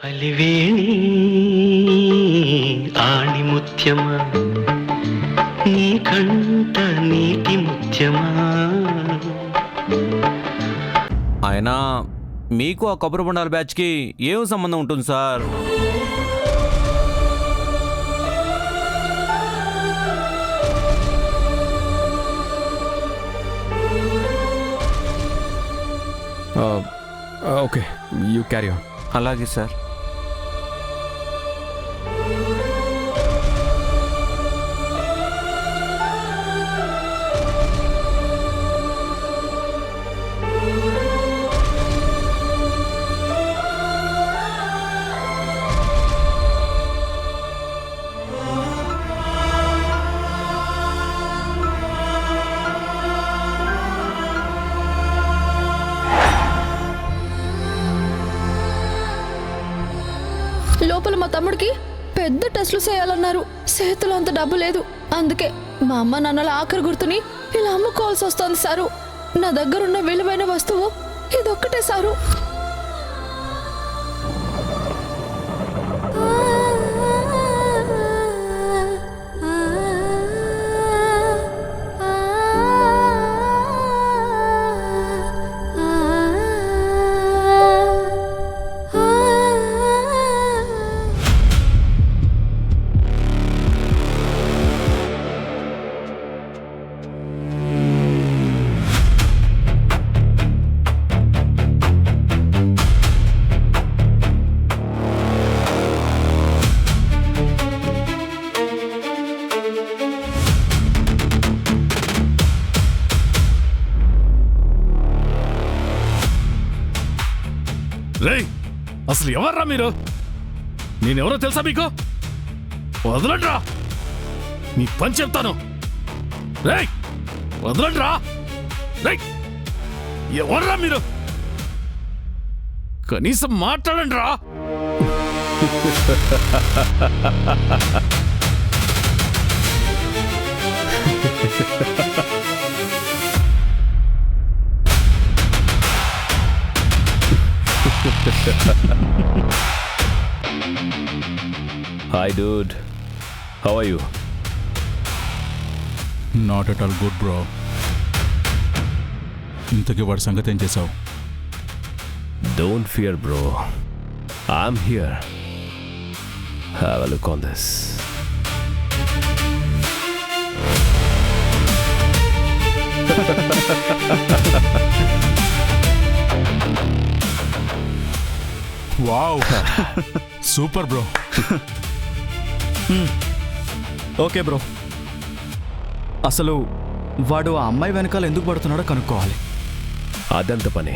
అలివేణి ఆణిముత్యమా నీ కంట నీటి ముత్యమా. ఆయన మీకు ఆ కొబ్బరి బొండాల బ్యాచ్కి ఏం సంబంధం ఉంటుంది sir? Okay, you carry on. అలాగే సార్. లోపల మా తమ్ముడికి పెద్ద టెస్టులు చేయాలన్నారు. చేతిలో అంత డబ్బు లేదు. అందుకే మా అమ్మ నాన్నల ఆఖరి గుర్తుని ఇలా అమ్ముకోవాల్సి వస్తుంది సారు. నా దగ్గరున్న విలువైన వస్తువు ఇదొక్కటే సారు. రేయ్, అసలు ఎవర్రా మీరు? నేనెవరో తెలుసా మీకు? వదలండ్రా, నీ పని చెప్తాను. రేయ్, వదలండ్రా. రేయ్, ఎవర్రా మీరు? కనీసం మాట్లాడండిరా. Hi dude, how are you? Not at all good bro. ఇంతకీ వాడి సంగతి ఏం చేసావు? Don't fear bro, I'm here. Have a look on this. Wow, super bro. Okay bro, అసలు వాడు ఆ అమ్మాయి వెనకాల ఎందుకు పడుతున్నాడో కనుక్కోవాలి. అదంత పని.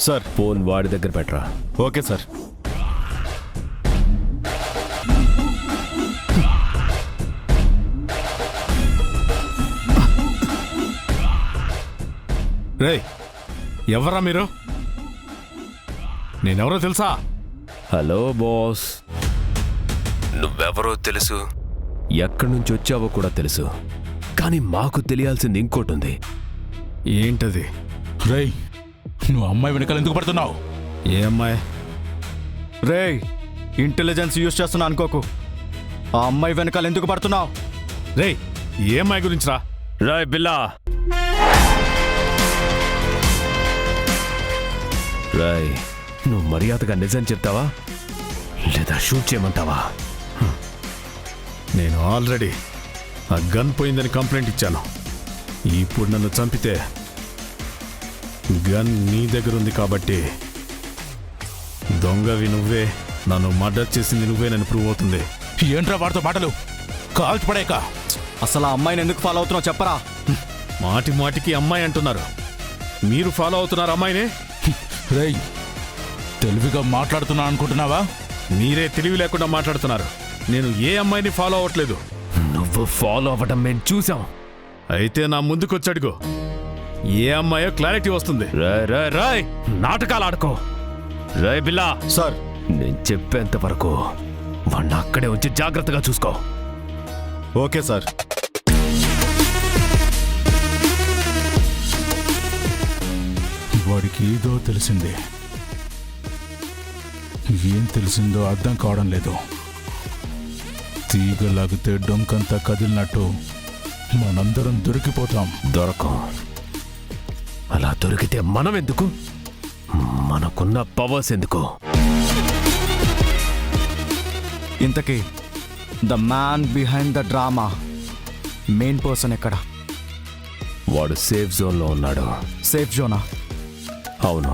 సార్, ఫోన్ వాడి దగ్గర పెట్టరా. Okay sir. రేయ్, ఎవర్రా మీరు? నేనెవరో తెలుసా? హలో బాస్, నువ్వెవరో తెలుసు, ఎక్కడి నుంచి వచ్చావో కూడా తెలుసు, కానీ మాకు తెలియాల్సింది ఇంకోటి ఉంది. ఏంటది? రేయ్, నువ్వు అమ్మాయి వెనకాల ఎందుకు పడుతున్నావు? ఏ అమ్మాయి? రేయ్, ఇంటెలిజెన్స్ యూజ్ చేస్తున్నా అనుకోకు. ఆ అమ్మాయి వెనకాల ఎందుకు పడుతున్నావు? రేయ్, ఏ అమ్మాయి గురించి రా? రాయ్ బిల్లా, రాయ్, నువ్వు మర్యాదగా నిజం చెప్తావా లేదా షూట్ చేయమంటావా? నేను ఆల్రెడీ ఆ గన్ పోయిందని కంప్లైంట్ ఇచ్చాను. ఇప్పుడు నన్ను చంపితే గన్ నీ దగ్గర ఉంది కాబట్టి దొంగవి నువ్వే, నన్ను మర్డర్ చేసింది నువ్వే నన్ను ప్రూవ్ అవుతుంది. ఏంట్రా వాడితో మాటలు? కాల్చి పడేక. అసలు ఆ అమ్మాయిని ఎందుకు ఫాలో అవుతున్నావు చెప్పరా? మాటి మాటికి అమ్మాయి అంటున్నారు. మీరు ఫాలో అవుతున్నారు అమ్మాయినే? రేయ్, తెలివిగా మాట్లాడుతున్నా అనుకుంటున్నావా? మీరే తెలివి లేకుండా మాట్లాడుతున్నారు. నేను ఏ అమ్మాయిని ఫాలో అవ్వట్లేదు. నువ్వు ఫాలో అవ్వడం మేము చూసాం. అయితే నా ముందుకొచ్చడుగు, ఏ అమ్మాయో క్లారిటీ వస్తుంది. రాయ్ రాయ్ రాయ్, నాటకాలు ఆడుకో. రాయ్ బిల్లా. సార్, నేను చెప్పేంత వరకు వాణ్ణి అక్కడే ఉంచి జాగ్రత్తగా చూసుకో. Okay sir. వాడికి ఏదో తెలిసింది. ఏం తెలిసిందో అర్థం కావడం లేదు. తీగలాగితే డొంకంతా కదిలినట్టు మనందరం దొరికిపోతాం. దొరకం. అలా దొరికితే మనం ఎందుకు? మనకున్న పవర్స్ ఎందుకు? ఇంతకీ the man behind the drama main person ఎక్కడ? వాడు సేఫ్ జోన్లో ఉన్నాడు. సేఫ్ జోనా? అవును,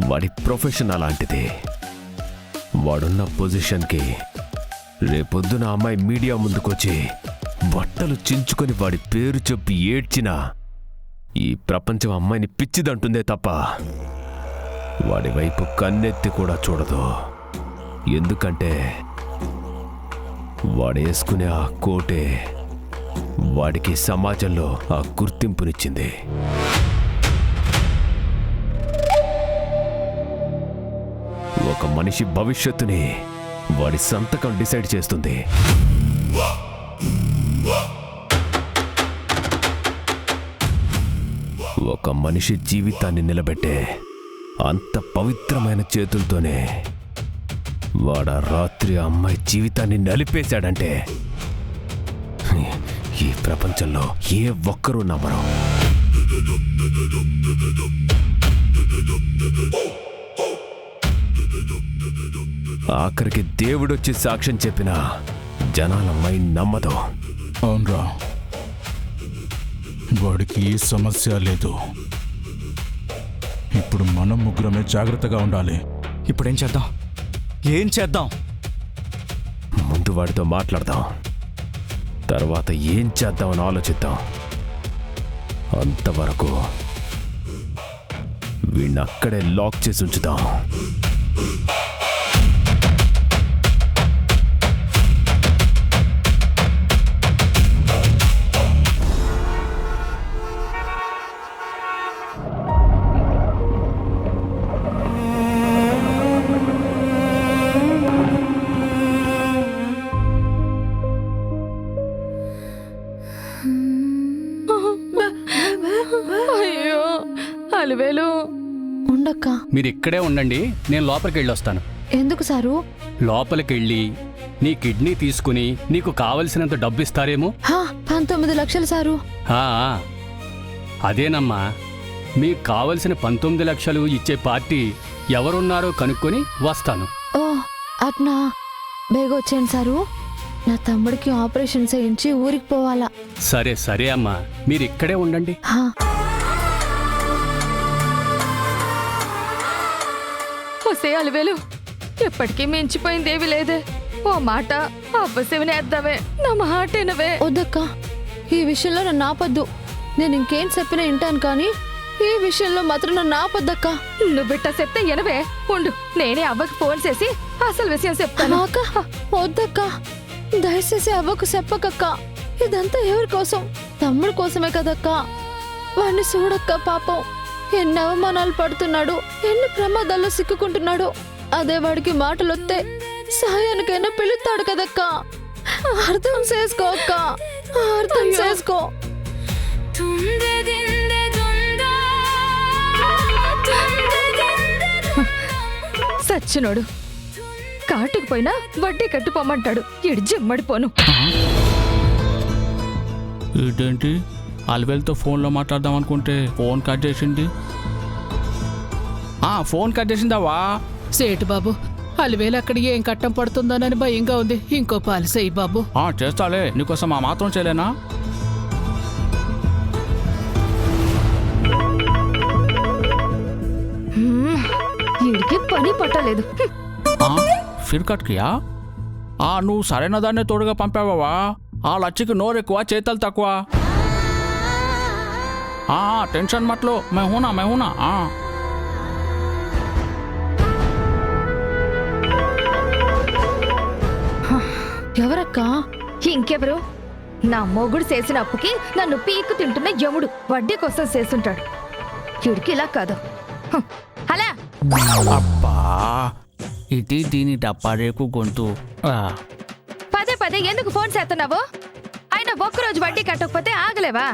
వాడి ప్రొఫెషన్ అలాంటిది. వాడున్న పొజిషన్కి రేపొద్దున అమ్మాయి మీడియా ముందుకొచ్చి బట్టలు చించుకొని వాడి పేరు చెప్పి ఏడ్చినా ఈ ప్రపంచం అమ్మాయిని పిచ్చిదంటుందే తప్ప వాడి వైపు కన్నెత్తి కూడా చూడదు. ఎందుకంటే వాడేసుకునే ఆ కోటే వాడికి సమాజంలో ఆ గుర్తింపునిచ్చింది. ఒక మనిషి భవిష్యత్తుని వాడి సంతకం డిసైడ్ చేస్తుంది. ఒక మనిషి జీవితాన్ని నిలబెట్టే అంత పవిత్రమైన చేతులతోనే వాడ రాత్రి అమ్మాయి జీవితాన్ని నలిపేశాడంటే ఈ ప్రపంచంలో ఏ ఒక్కరూ నమ్మరు. ఆఖరికి దేవుడొచ్చి సాక్ష్యం చెప్పినా జనాలమ్మాయి నమ్మదు. అవునరా, వాడికి ఏ సమస్య లేదు. ఇప్పుడు మనం ముగ్గురమే జాగ్రత్తగా ఉండాలి. ఇప్పుడేం చేద్దాం? ఏం చేద్దాం? ముందు వాడితో మాట్లాడదాం, తర్వాత ఏం చేద్దామని ఆలోచిద్దాం. అంతవరకు వీణ్ణి అక్కడే లాక్ చేసి ఉంచుదాం. అయ్యో అలివేలు. ఉండక్క, మీరు ఇక్కడే ఉండండి, నేను లోపలికి వెళ్ళి వస్తాను. ఎందుకు సారు? లోపలికి వెళ్ళి నీ కిడ్నీ తీసుకుని నీకు కావలసినంత డబ్బు ఇస్తారేమో. 19 లక్షలు సారు. ఆ, అదేనమ్మా, మీకు కావలసిన 19 లక్షలు ఇచ్చే పార్టీ ఎవరున్నారో కనుక్కొని వస్తాను. ఓ అట్నా, బేగొచ్చాను సారు. నా తమ్ముడికి ఆపరేషన్ చేయించి ఊరికి పోవాలా. సరే సరే అమ్మా, మీరు ఇక్కడే ఉండండి. ఒసే అలివేలు, ఎప్పటికీ మించిపోయిందేవి లేదే. ఓ మాట అవ్వసేవినేద్దామే, నా మాటేనవే. వద్దక్క, ఈ విషయంలో నన్ను ఆపొద్దు. నేను ఇంకేం చెప్పినా వింటాను, కానీ ఈ విషయంలో మాత్రం నన్ను ఆపొద్దక్క. నువ్వు బిట్ట చెప్తే ఎనవే ఉండు, నేనే అవ్వకి ఫోన్ చేసి అసలు విషయం చెప్తాను. అక్క వద్దక్క, దయచేసి అవ్వకు చెప్పకక్క. ఇదంతా ఎవరి కోసం? తమ్ముడు కోసమే కదక్క. వాడిని చూడక్క, పాపం ఎన్ని అవమానాలు పడుతున్నాడు, ఎన్ని ప్రమాదాల్లో సిక్కుకుంటున్నాడు. అదే వాడికి మాటలొస్తే సహాయానికైనా పిలుస్తాడు కదక్క. అర్థం చేసుకో అక్క, అర్థం చేసుకో. సచ్చినోడు కాటుకు పోయినా వడ్డీ కట్టుకోమంటాడు. ఇడి జిమ్మడిపోను. ఏంటి, అలివేలుతో ఫోన్లో మాట్లాడదాం అనుకుంటే ఫోన్ కట్ చేసింది. ఫోన్ కట్ చేసిందావా? సేటు బాబు, అలివేలు అక్కడికి ఏం కట్టం పడుతుందోనని భయంగా ఉంది. ఇంకో పాలసీ బాబు. చేస్తాలే, నీకోసం ఆ మాత్రం చేయలేనా? ఇడికి పని పట్టలేదు. ఫిర్కట్కియా? నువ్వు సరైన దాన్నే తోడుగా పంపావా? ఆ లచ్చికి నోరెక్కువ, చేతలు తక్కువ. టెన్షన్ మట్లో మెహూనా. ఎవరక్క? ఇంకెవరు? నా మొగుడు చేసిన అప్పుకి నన్ను పీక్కు తింటున్న యముడు వడ్డీ కోసం చేస్తుంటాడు. ఇడికి ఇలా కాదు. అలా అబ్బా, ఇది దీని డప్పారేకు గొంతు. పదే పదే ఎందుకు ఫోన్ చేస్తున్నావు? అయినా ఒక్కరోజు వడ్డీ కట్టకపోతే ఆగలేవా?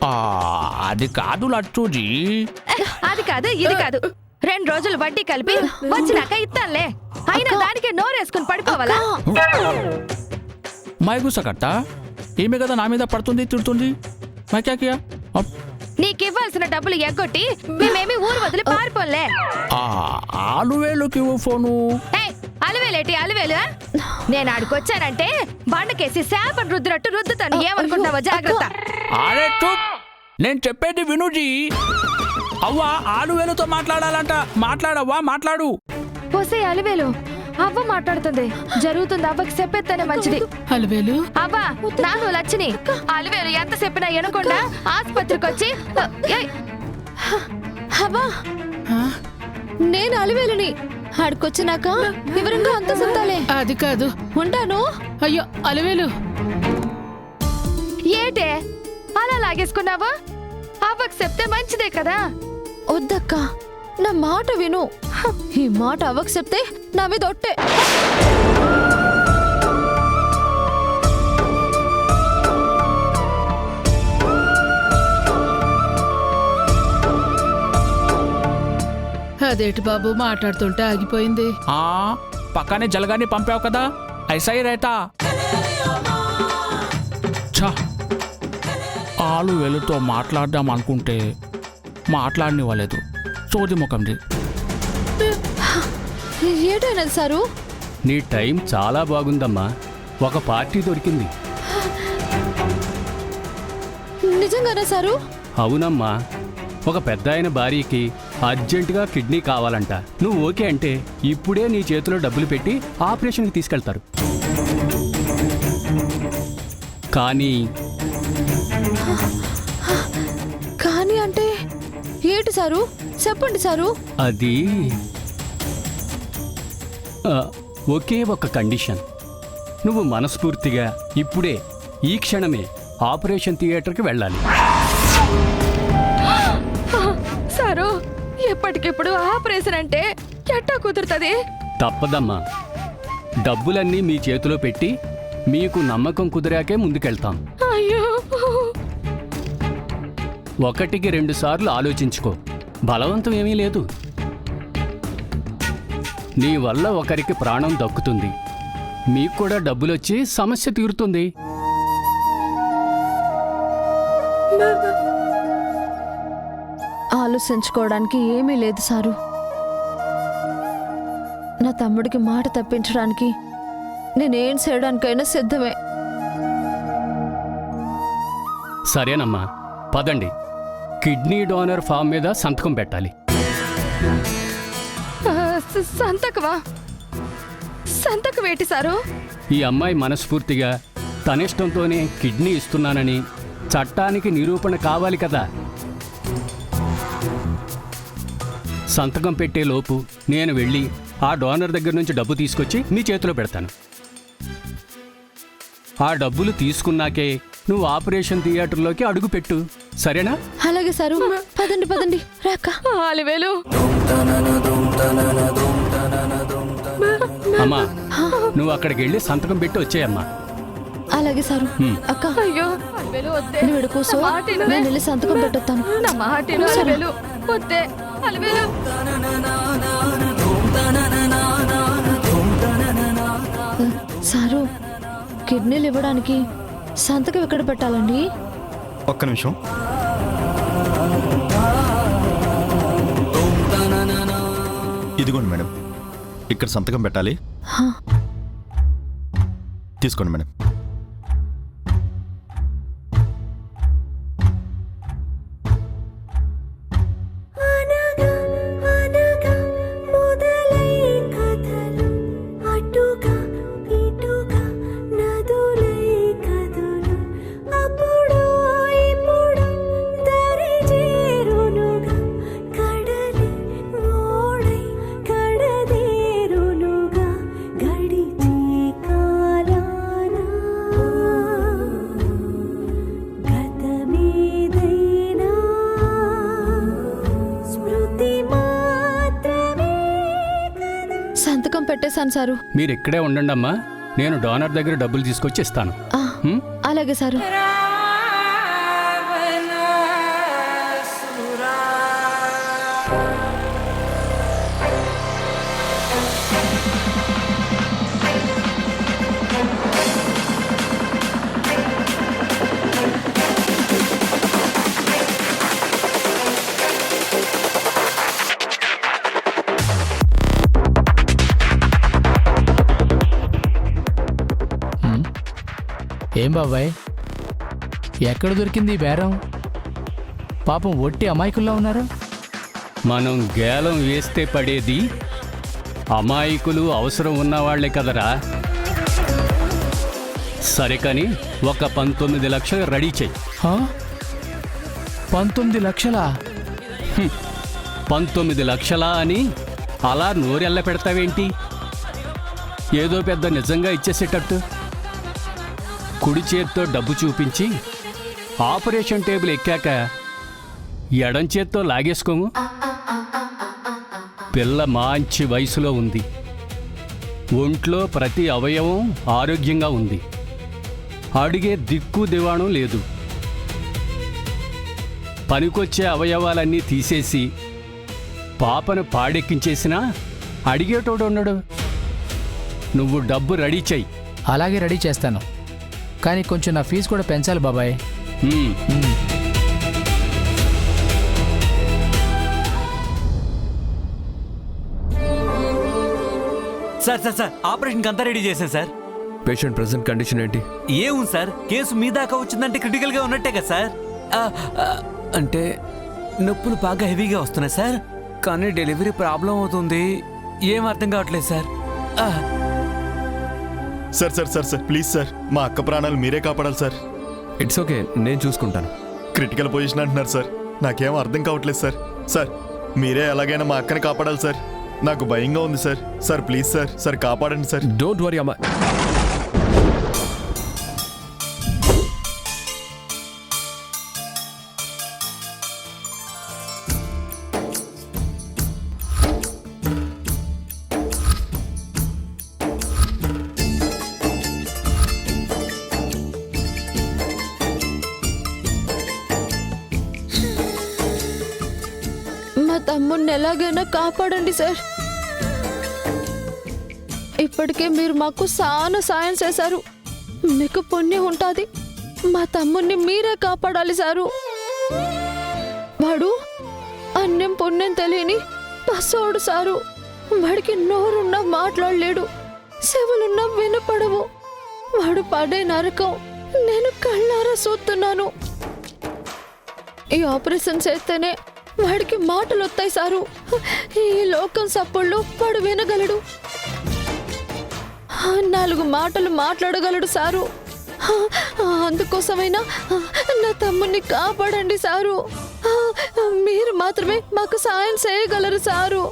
ఆ, అది కాదు లచ్చుజీ. అది కాదు ఇది కాదు 2 రోజులు వడ్డీ కలిపి వచ్చినాక ఇస్తానులే. అయినా దానికి నోరేసుకుని పడిపోవాలా? మైగుసకట్ట ఈమె కదా నా మీద పడుతుంది తిడుతుంది. మైక్యాకియా నీకు ఇవ్వాల్సిన డబ్బులు ఎగ్గొట్టి మేమేమి ఊరు వదిలి పారిపోలే. ఆలువేలుకి ఫోను. అలివేలేటి అలివేలు? నేను ఆడికొచ్చానంటే బండకేసి శాపను రుద్దినట్టు రుద్దుతాను. ఏమనుకుంటావా? జాగ్రత్త. అరే చూప్, నేను చెప్పేది వినుజీ. అవ్వా ఆలువేలుతో మాట్లాడాలంట. మాట్లాడవ్వా, మాట్లాడు. పోసే అలివేలు అవ్వ మాట్లాడుతుంది. జరుగుతుంది అవ్వకి చెప్పేస్తేనే మంచిది. అలివేలు అవ్వా నాను లచ్చిని. అలివేలు ఎంత చెప్పినా ఎనకుండా ఆసుపత్రికి వచ్చి అవ్వా నేను అలివేలుని. ఆడికొచ్చినాక వివరంగా అంత చెప్తాలే. అది కాదు. ఉంటాను. అయ్యో అలివేలు ఏటే అలా లాగేసుకున్నావా? అవ్వకి చెప్తే మంచిదే కదా. వద్దక్క, నా మాట విను. ఈ మాట అవ్వకు చెప్తే నా మీద ఒట్టే. అదేటి బాబు మాట్లాడుతుంటే ఆగిపోయింది. పక్కనే జలగాన్ని పంపావు కదా, ఐసాయి రైతా. ఛా, ఆలువేలుతో మాట్లాడదాం అనుకుంటే మాట్లాడనివ్వలేదు. సోది ముఖంది. ఏటైనది సారు? నీ టైం చాలా బాగుందమ్మా. ఒక పార్టీ దొరికింది. నిజంగానే సారు? అవునమ్మా, ఒక పెద్ద ఆయన భార్యకి అర్జెంటుగా కిడ్నీ కావాలంట. నువ్వు ఓకే అంటే ఇప్పుడే నీ చేతిలో డబ్బులు పెట్టి ఆపరేషన్కి తీసుకెళ్తారు. కానీ కానీ అంటే ఏటి సారు? చెప్పండి సారు. అది ఒకే ఒక కండిషన్. నువ్వు మనస్ఫూర్తిగా ఇప్పుడే ఈ క్షణమే ఆపరేషన్ థియేటర్కి వెళ్ళాలి. సారు ఎప్పటికిప్పుడు ఆపరేషన్ అంటే ఎట్టా కుదురుతుంది? తప్పదమ్మా. డబ్బులన్నీ మీ చేతిలో పెట్టి మీకు నమ్మకం కుదిరాకే ముందుకెళ్తాం. అయ్యో, 1కి 2 సార్లు ఆలోచించుకో. బలవంతం ఏమీ లేదు. నీ వల్ల ఒకరికి ప్రాణం దక్కుతుంది, మీకు కూడా డబ్బులొచ్చి సమస్య తీరుతుంది. ఆలోచించుకోవడానికి ఏమీ లేదు సారు. నా తమ్ముడికి మాట తప్పించడానికి నేనేం చేయడానికైనా సిద్ధమే. సరేనమ్మా, పదండి. కిడ్నీ డోనర్ ఫామ్ మీద సంతకం పెట్టాలి. సంతకమా? సంతకం ఏంటి సారు? ఈ అమ్మాయి మనస్ఫూర్తిగా తనిష్టంతోనే కిడ్నీ ఇస్తున్నానని చట్టానికి నిరూపణ కావాలి కదా. సంతకం పెట్టే లోపు నేను వెళ్ళి ఆ డోనర్ దగ్గర నుంచి డబ్బు తీసుకొచ్చి నీ చేతిలో పెడతాను. ఆ డబ్బులు తీసుకున్నాకే నువ్వు ఆపరేషన్ థియేటర్లోకి అడుగు పెట్టు. సరేనా? అలాగే సారు. పదండి పదండి. రాక అలివేలు. అమ్మా, నువ్వు అక్కడికి వెళ్ళి సంతకం పెట్టి వచ్చేయమ్మా. అలాగే సారు. అక్క అయ్యో అలివేలు వద్దే. నువ్వు ఇక్కడ కూర్చో, నేను వెళ్ళి సంతకం పెట్టొస్తాను. నా మాటిను అలివేలు. వద్దే అలివేలు. సారు, కిడ్నీలు ఇవ్వడానికి సంతకం ఎక్కడ పెట్టాలండి? ఒక్క నిమిషం. ఇదిగోండి మేడం, ఇక్కడ సంతకం పెట్టాలి. తీసుకోండి మేడం. సంతకం పెట్టేశాను సారు. మీరు ఇక్కడే ఉండండి అమ్మా, నేను డోనర్ దగ్గర డబ్బులు తీసుకొచ్చి ఇస్తాను. అలాగే సారు. ఏం బాబాయ్, ఎక్కడ దొరికింది ఈ బేరం? పాపం ఒట్టి అమాయకుల్లో ఉన్నారు. మనం గేలం వేస్తే పడేది అమాయకులు అవసరం ఉన్నవాళ్లే కదరా. సరే కానీ ఒక 19 లక్షలు రెడీ చెయ్యి. 19 లక్షలా? 19 లక్షలా అని అలా నోరెళ్ళ పెడతావేంటి? ఏదో పెద్ద నిజంగా ఇచ్చేసేటట్టు. కుడి చేత్తో డబ్బు చూపించి ఆపరేషన్ టేబుల్ ఎక్కాక ఎడం చేత్తో లాగేసుకోము. పిల్ల మంచి వయసులో ఉంది, ఒంట్లో ప్రతి అవయవం ఆరోగ్యంగా ఉంది, అడిగే దిక్కు దివాణం లేదు. పనికొచ్చే అవయవాలన్నీ తీసేసి పాపను పాడెక్కించేసినా అడిగేటోడు ఉన్నాడు. నువ్వు డబ్బు రెడీ చెయ్యి. అలాగే రెడీ చేస్తాను, కానీ కొంచెం నా ఫీజు కూడా పెంచాలి బాబాయ్. సార్ ఆపరేషన్కి అంతా రెడీ చేశాను సార్. పేషెంట్ ప్రెసెంట్ కండిషన్ ఏంటి? ఏముంది సార్, కేసు మీ దాకా వచ్చిందంటే క్రిటికల్గా ఉన్నట్టే కదా సార్. అంటే నొప్పులు బాగా హెవీగా వస్తున్నాయి సార్, కానీ డెలివరీ ప్రాబ్లం అవుతుంది. ఏం అర్థం కావట్లేదు sir. Sir sir sir sir please sir, మా అక్క ప్రాణాలు మీరే కాపాడాలి సార్. ఇట్స్ ఓకే, నేను చూసుకుంటాను. క్రిటికల్ పొజిషన్ అంటున్నారు సార్, నాకేం అర్థం కావట్లేదు సార్. సార్ మీరే ఎలాగైనా మా అక్కని కాపాడాలి సార్, నాకు భయంగా ఉంది sir. Sir please sir, sir కాపాడండి సార్. డోంట్ వరీ అమ్మా. మా తమ్ముడిని ఎలాగైనా కాపాడండి సార్. ఇప్పటికే మీరు మాకు చాలా సాయం చేశారు, మీకు పుణ్యం ఉంటుంది. మా తమ్ముడిని మీరే కాపాడాలి సారు. వాడు అన్నం పుణ్యం తెలియని పసోడు సారు. వాడికి నోరున్నా మాట్లాడలేడు, చెవులున్నా వినపడవు. వాడు పడే నరకం నేను కళ్ళారా చూస్తున్నాను. ఈ ఆపరేషన్ చేస్తేనే వాడికి మాటలు వస్తాయి సారు. ఈ లోకం సప్పుళ్ళు వాడు వినగలడు, 4 మాటలు మాట్లాడగలడు సారు. అందుకోసమైనా నా తమ్ముడిని కాపాడండి సారు. మీరు మాత్రమే మాకు సాయం చేయగలరు సారు.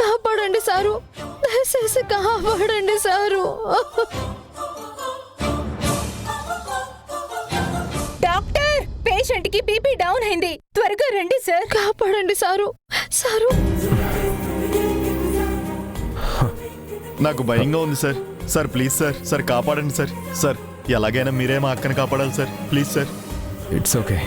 కాపాడండి సారు, దయచేసి కాపాడండి సారు. డాక్టర్, పేషెంట్ కి బీపీ డౌన్ అయింది, త్వరగా రండి సార్. కాపాడండి సారు. సారు నాకు భయంగా ఉంది sir. Sir please sir, sir కాపాడండి సార్. సార్ ఎలాగైనా మీరే మా అక్కని కాపాడాలి sir, please sir. It's okay.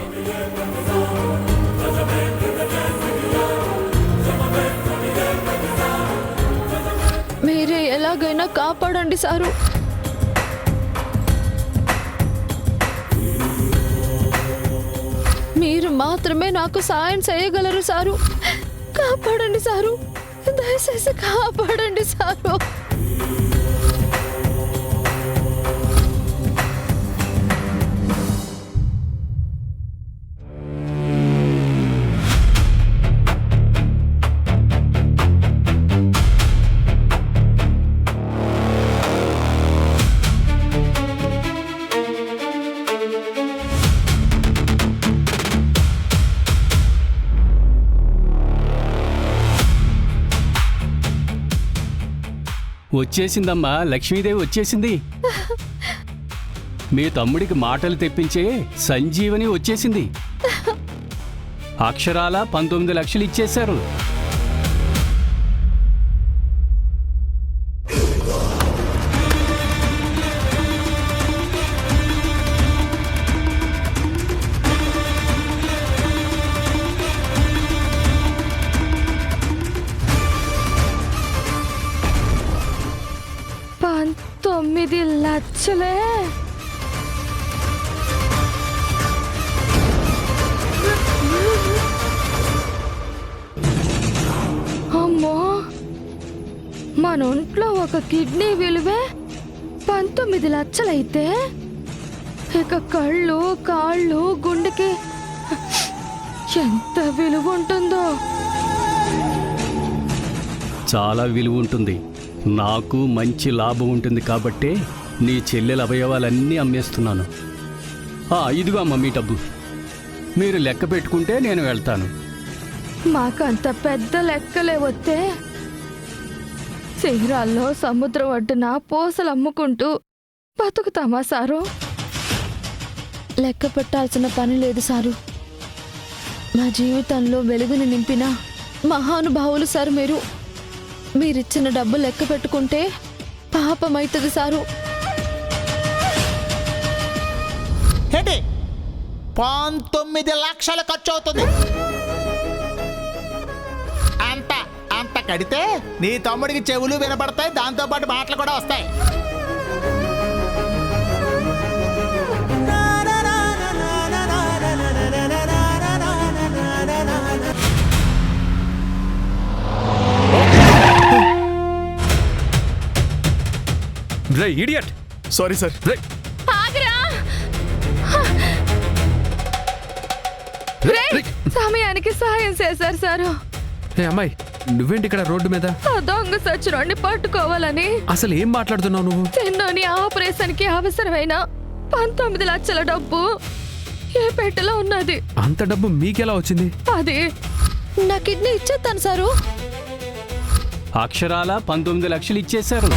మీరే ఎలాగైనా కాపాడండి సారు. మీరు మాత్రమే నాకు సాయం చేయగలరు సారు. కాపాడండి సారు, దయచేసి కాపాడండి సారు. వచ్చేసిందమ్మా, లక్ష్మీదేవి వచ్చేసింది. మీ తమ్ముడికి మాటలు తెప్పించే సంజీవని వచ్చేసింది. అక్షరాల 19 లక్షలు ఇచ్చేశారు. $19 లక్షలే? అమ్మో, మన ఒంట్లో ఒక కిడ్నీ విలువే 19 లక్షలైతే ఇక కళ్ళు కాళ్ళు గుండెకి ఎంత విలువ ఉంటుందో. చాలా విలువ ఉంటుంది. నాకు మంచి లాభం ఉంటుంది కాబట్టే నీ చెల్లెల అవయవాలన్నీ అమ్మేస్తున్నాను. ఇదిగో అమ్మ మీ డబ్బు. మీరు లెక్క పెట్టుకుంటే నేను వెళ్తాను. మాకంత పెద్ద లెక్కలే వస్తే శిఖరాల్లో సముద్రం ఒడ్డున పూసలు అమ్ముకుంటూ బతుకుతామా సారు? లెక్క పెట్టాల్సిన పని లేదు సారు. మా జీవితంలో వెలుగుని నింపిన మహానుభావులు సారు మీరు. మీరిచ్చిన డబ్బు లెక్క పెట్టుకుంటే పాపమైతుంది సారు. ఏంటి 19 లక్షలు ఖర్చు అవుతుంది. అంత కడితే నీ తమ్ముడికి చెవులు వినపడతాయి, దాంతోపాటు మాటలు కూడా వస్తాయి. రే ఇడియట్! Sorry sir. రే ఆగ్రా! సమయానికి సహాయం చేశారు సారు. ఏ అమ్మాయి, నువ్వేంటి ఇక్కడ రోడ్డు మీద? ఆ దొంగ సచ్చినోడిని పట్టుకోవాలని. అసలు ఏం మాట్లాడుతున్నావు నువ్వు? చిన్నోని ఆపరేషన్ కి అవసరమైన 19 లక్షల డబ్బు ఏ పెట్టెలో ఉన్నది. అంత డబ్బు మీకెలా వచ్చింది? అది నా కిడ్నీ ఇచ్చేస్తాను సారు. అక్షరాల 19 లక్షలు ఇచ్చేశారు.